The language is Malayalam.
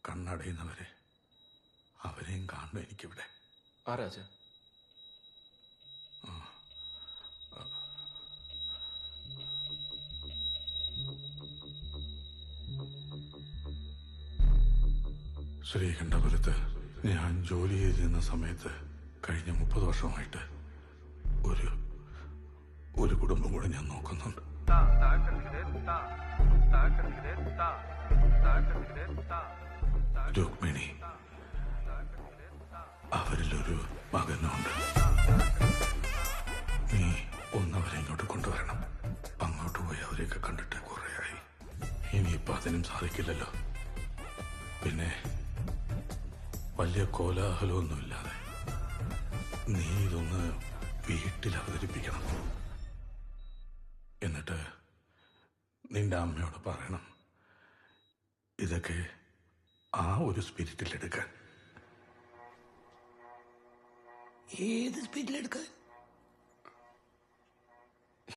കണ്ണടയുന്നവരെ അവരെയും കാണണം എനിക്കിവിടെ. ആരാച്ച? ശ്രീകണ്ഠപുരത്ത് ഞാൻ ജോലി ചെയ്തിരുന്ന സമയത്ത് കഴിഞ്ഞ 30 വർഷമായിട്ട് ഒരു കുടുംബം കൂടെ ഞാൻ നോക്കുന്നുണ്ട്. രുക്മിണി, അവരിലൊരു മകനുണ്ട്. നീ ഒന്നവരെ ഇങ്ങോട്ട് കൊണ്ടുവരണം. അങ്ങോട്ട് പോയി അവരെയൊക്കെ കണ്ടിട്ട് കുറേയായി. ഇനിയിപ്പോ അതിനും സാധിക്കില്ലല്ലോ. പിന്നെ വലിയ കോലാഹലമൊന്നുമില്ലാതെ നീ ഇതൊന്ന് വീട്ടിൽ അവതരിപ്പിക്കണം. എന്നിട്ട് നിന്റെ അമ്മയോട് പറയണം ഇതൊക്കെ ആ ഒരു സ്പിരിറ്റിലെടുക്കാൻ. ഏത് സ്പിരിറ്റിലെടുക്കാൻ?